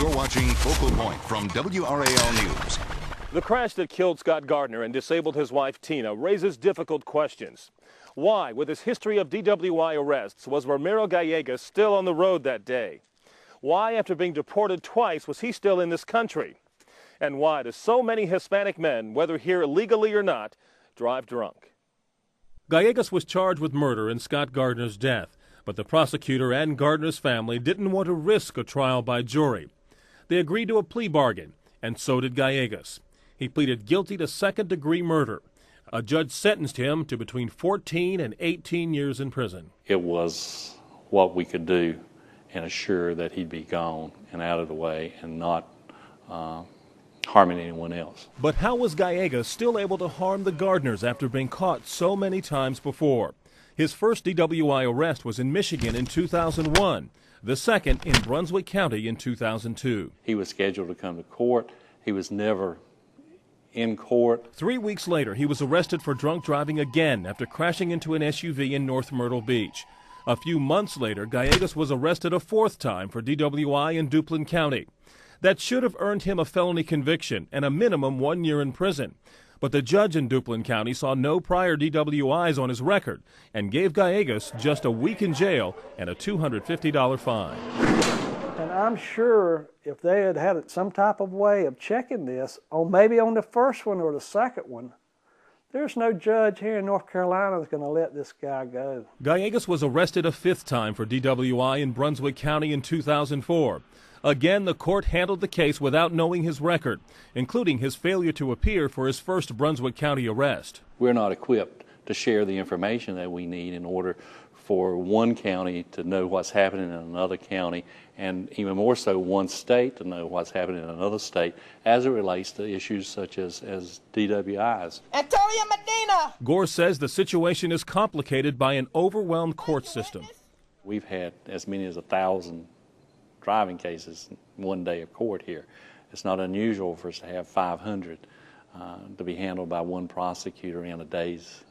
You're watching Focal Point from WRAL News. The crash that killed Scott Gardner and disabled his wife Tina raises difficult questions. Why, with his history of DWI arrests, was Ramiro Gallegos still on the road that day? Why, after being deported twice, was he still in this country? And why do so many Hispanic men, whether here legally or not, drive drunk? Gallegos was charged with murder in Scott Gardner's death, but the prosecutor and Gardner's family didn't want to risk a trial by jury. They agreed to a plea bargain, and so did Gallegos. He pleaded guilty to second-degree murder. A judge sentenced him to between 14 and 18 years in prison. It was what we could do and assure that he'd be gone and out of the way and not harming anyone else. But how was Gallegos still able to harm the Gardners after being caught so many times before? His first DWI arrest was in Michigan in 2001, the second in Brunswick County in 2002. He was scheduled to come to court. He was never in court. 3 weeks later, he was arrested for drunk driving again after crashing into an SUV in North Myrtle Beach. A few months later, Gallegos was arrested a fourth time for DWI in Duplin County. That should have earned him a felony conviction and a minimum 1 year in prison. But the judge in Duplin County saw no prior DWIs on his record and gave Gallegos just a week in jail and a $250 fine. And I'm sure if they had had some type of way of checking this, or maybe on the first one or the second one, there's no judge here in North Carolina that's going to let this guy go. Gallegos was arrested a fifth time for DWI in Brunswick County in 2004. Again, the court handled the case without knowing his record, including his failure to appear for his first Brunswick County arrest. We're not equipped to share the information that we need in order for one county to know what's happening in another county, and even more so one state to know what's happening in another state as it relates to issues such as DWIs. Antonia Medina! Gore says the situation is complicated by an overwhelmed court system. We've had as many as 1,000 driving cases one day of court here. It's not unusual for us to have 500 to be handled by one prosecutor in a day's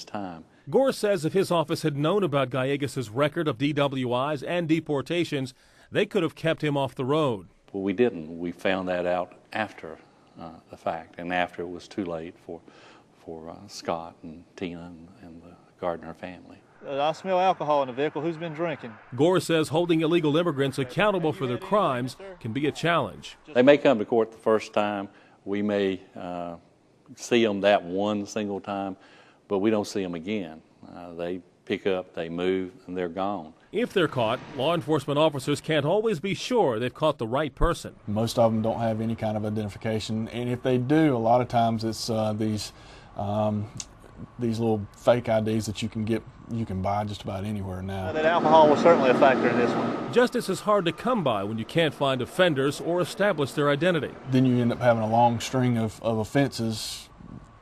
time. Gore says if his office had known about Gallegos' record of DWIs and deportations, they could have kept him off the road. Well, we didn't. We found that out after the fact, and after it was too late for Scott and Tina and the Gardner family. I smell alcohol in the vehicle. Who's been drinking? Gore says holding illegal immigrants accountable for their crimes can be a challenge. They may come to court the first time. We may see them that one single time, but we don't see them again. They pick up, they move, and they're gone. If they're caught, law enforcement officers can't always be sure they've caught the right person. Most of them don't have any kind of identification, and if they do, a lot of times it's these little fake IDs that you can buy just about anywhere now. That alcohol was certainly a factor in this one. Justice is hard to come by when you can't find offenders or establish their identity. Then you end up having a long string of offenses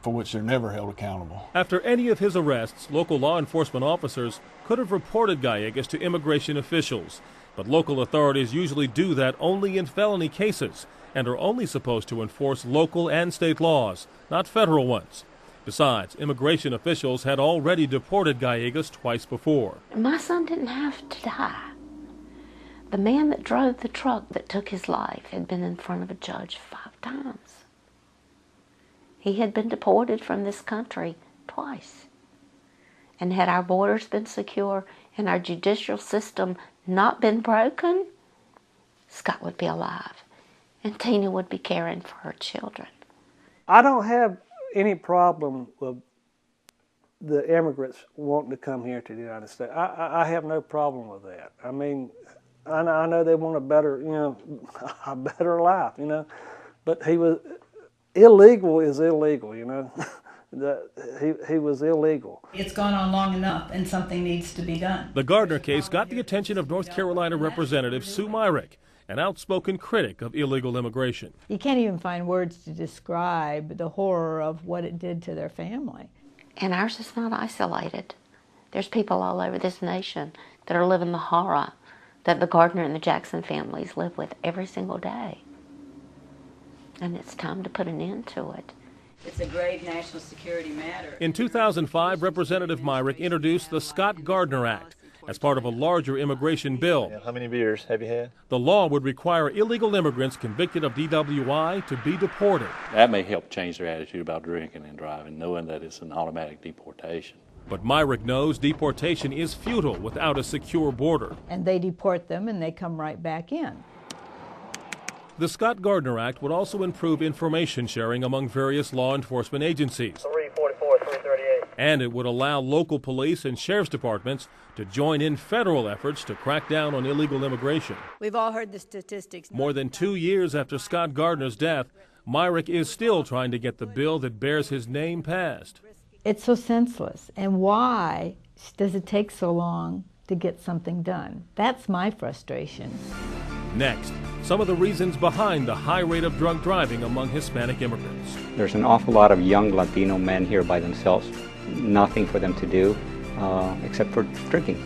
for which they're never held accountable. After any of his arrests, local law enforcement officers could have reported Gallegos to immigration officials. But local authorities usually do that only in felony cases and are only supposed to enforce local and state laws, not federal ones. Besides, immigration officials had already deported Gallegos twice before. My son didn't have to die. The man that drove the truck that took his life had been in front of a judge 5 times. He had been deported from this country twice. And had our borders been secure and our judicial system not been broken, Scott would be alive and Tina would be caring for her children. I don't have any problem with the immigrants wanting to come here to the United States. I have no problem with that. I mean, I know they want a better, a better life, but illegal is illegal, he was illegal. It's gone on long enough and something needs to be done. The Gardner case got the attention of North Carolina Representative Sue Myrick, an outspoken critic of illegal immigration. You can't even find words to describe the horror of what it did to their family. And ours is not isolated. There's people all over this nation that are living the horror that the Gardner and the Jackson families live with every single day. And it's time to put an end to it. It's a grave national security matter. In 2005, Representative Myrick introduced the Scott Gardner Act, as part of a larger immigration bill. How many beers have you had? The law would require illegal immigrants convicted of DWI to be deported. That may help change their attitude about drinking and driving, knowing that it's an automatic deportation. But Myrick knows deportation is futile without a secure border. And they deport them and they come right back in. The Scott Gardner Act would also improve information sharing among various law enforcement agencies. 344, 338. And it would allow local police and sheriff's departments to join in federal efforts to crack down on illegal immigration. We've all heard the statistics. More than 2 years after Scott Gardner's death, Myrick is still trying to get the bill that bears his name passed. It's so senseless. And why does it take so long to get something done? That's my frustration. Next, some of the reasons behind the high rate of drunk driving among Hispanic immigrants. There's an awful lot of young Latino men here by themselves, nothing for them to do except for drinking.